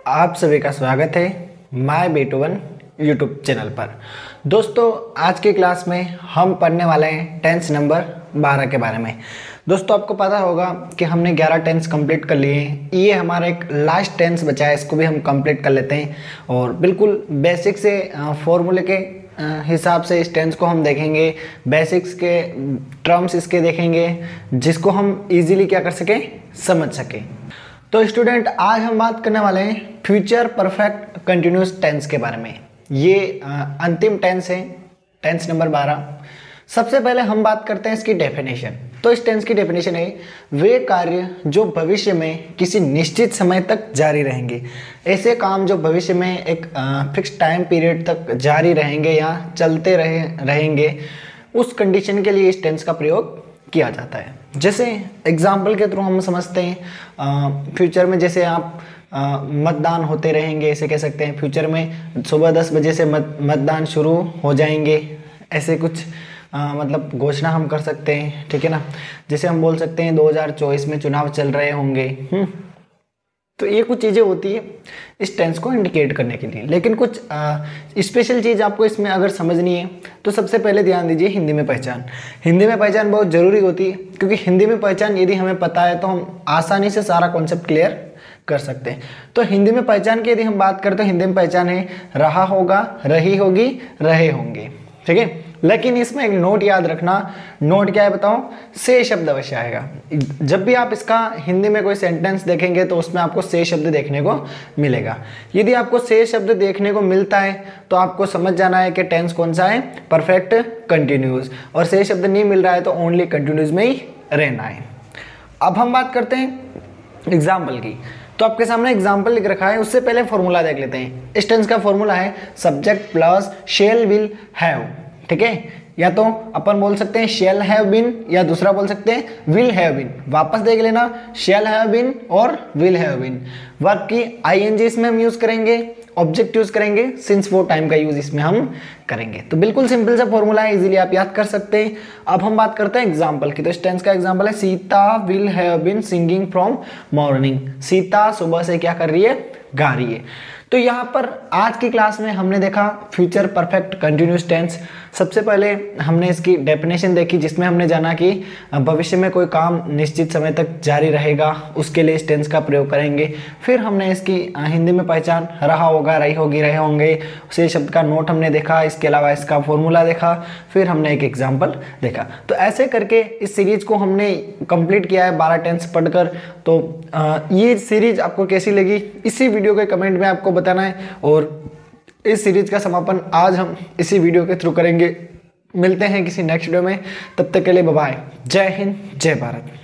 आप सभी का स्वागत है माय B21 यूट्यूब चैनल पर। दोस्तों आज की क्लास में हम पढ़ने वाले हैं टेंस नंबर 12 के बारे में। दोस्तों आपको पता होगा कि हमने 11 टेंस कंप्लीट कर लिए हैं। ये हमारा एक लास्ट टेंस बचा है, इसको भी हम कंप्लीट कर लेते हैं और बिल्कुल बेसिक से फॉर्मूले के हिसाब से इस टेंस को हम देखेंगे। बेसिक्स के टर्म्स इसके देखेंगे जिसको हम इजीली क्या कर सकें, समझ सकें। तो स्टूडेंट आज हम बात करने वाले हैं फ्यूचर परफेक्ट कंटिन्यूस टेंस के बारे में। ये अंतिम टेंस है, टेंस नंबर 12। सबसे पहले हम बात करते हैं इसकी डेफिनेशन। तो इस टेंस की डेफिनेशन है वे कार्य जो भविष्य में किसी निश्चित समय तक जारी रहेंगे। ऐसे काम जो भविष्य में एक फिक्स टाइम पीरियड तक जारी रहेंगे या चलते रहेंगे, उस कंडीशन के लिए इस टेंस का प्रयोग किया जाता है। जैसे एग्जाम्पल के थ्रू हम समझते हैं फ्यूचर में जैसे आप मतदान होते रहेंगे, ऐसे कह सकते हैं फ्यूचर में सुबह 10 बजे से मतदान शुरू हो जाएंगे, ऐसे कुछ मतलब घोषणा हम कर सकते हैं, ठीक है ना। जैसे हम बोल सकते हैं 2024 में चुनाव चल रहे होंगे। तो ये कुछ चीज़ें होती है इस टेंस को इंडिकेट करने के लिए। लेकिन कुछ स्पेशल चीज़ आपको इसमें अगर समझनी है तो सबसे पहले ध्यान दीजिए हिंदी में पहचान। हिंदी में पहचान बहुत ज़रूरी होती है, क्योंकि हिंदी में पहचान यदि हमें पता है तो हम आसानी से सारा कॉन्सेप्ट क्लियर कर सकते हैं। तो हिंदी में पहचान की यदि हम बात करते हैं, हिंदी में पहचान है रहा होगा, रही होगी, रहे होंगे, ठीक है। लेकिन इसमें एक नोट याद रखना। नोट क्या है बताओ? से शब्द अवश्य आएगा। जब भी आप इसका हिंदी में कोई सेंटेंस देखेंगे तो उसमें आपको से शब्द देखने को मिलेगा। यदि आपको से शब्द देखने को मिलता है तो आपको समझ जाना है कि टेंस कौन सा है, परफेक्ट कंटिन्यूस। और से शब्द नहीं मिल रहा है तो ओनली कंटिन्यूस में ही रहना है। अब हम बात करते हैं एग्जाम्पल की। तो आपके सामने एग्जाम्पल लिख रखा है, उससे पहले फॉर्मूला देख लेते हैं। इस टेंस का फॉर्मूला है subject plus shall will have, ठीक है। या तो अपन बोल सकते हैं शेल हैव बीन, या दूसरा बोल सकते हैं विल हैव बीन। वापस देख लेना, शेल हैव बीन और विल हैव बीन। वर्ब की आईएनजी इसमें हम यूज करेंगे, ऑब्जेक्ट यूज करेंगे, सिंस वो टाइम का यूज इसमें हम करेंगे। तो बिल्कुल सिंपल सा फॉर्मूला है, इजीली आप याद कर सकते हैं। अब हम बात करते हैं एग्जाम्पल की। तो इस टेंस का एग्जाम्पल है Sita will have been singing from morning. Sita सुबह से क्या कर रही है, गा रही है। तो यहाँ पर आज की क्लास में हमने देखा फ्यूचर परफेक्ट कंटिन्यूस टेंस। सबसे पहले हमने इसकी डेफिनेशन देखी, जिसमें हमने जाना कि भविष्य में कोई काम निश्चित समय तक जारी रहेगा, उसके लिए इस टेंस का प्रयोग करेंगे। फिर हमने इसकी हिंदी में पहचान रहा होगा, रही होगी, रहे होंगे, से शब्द का नोट हमने देखा। इसके अलावा इसका फॉर्मूला देखा, फिर हमने एक एग्जाम्पल देखा। तो ऐसे करके इस सीरीज को हमने कंप्लीट किया है 12 टेंस पढ़कर। तो ये सीरीज आपको कैसी लगी इसी वीडियो के कमेंट में आपको बताना है। और इस सीरीज का समापन आज हम इसी वीडियो के थ्रू करेंगे। मिलते हैं किसी नेक्स्ट वीडियो में, तब तक के लिए बाय बाय। जय हिंद, जय भारत।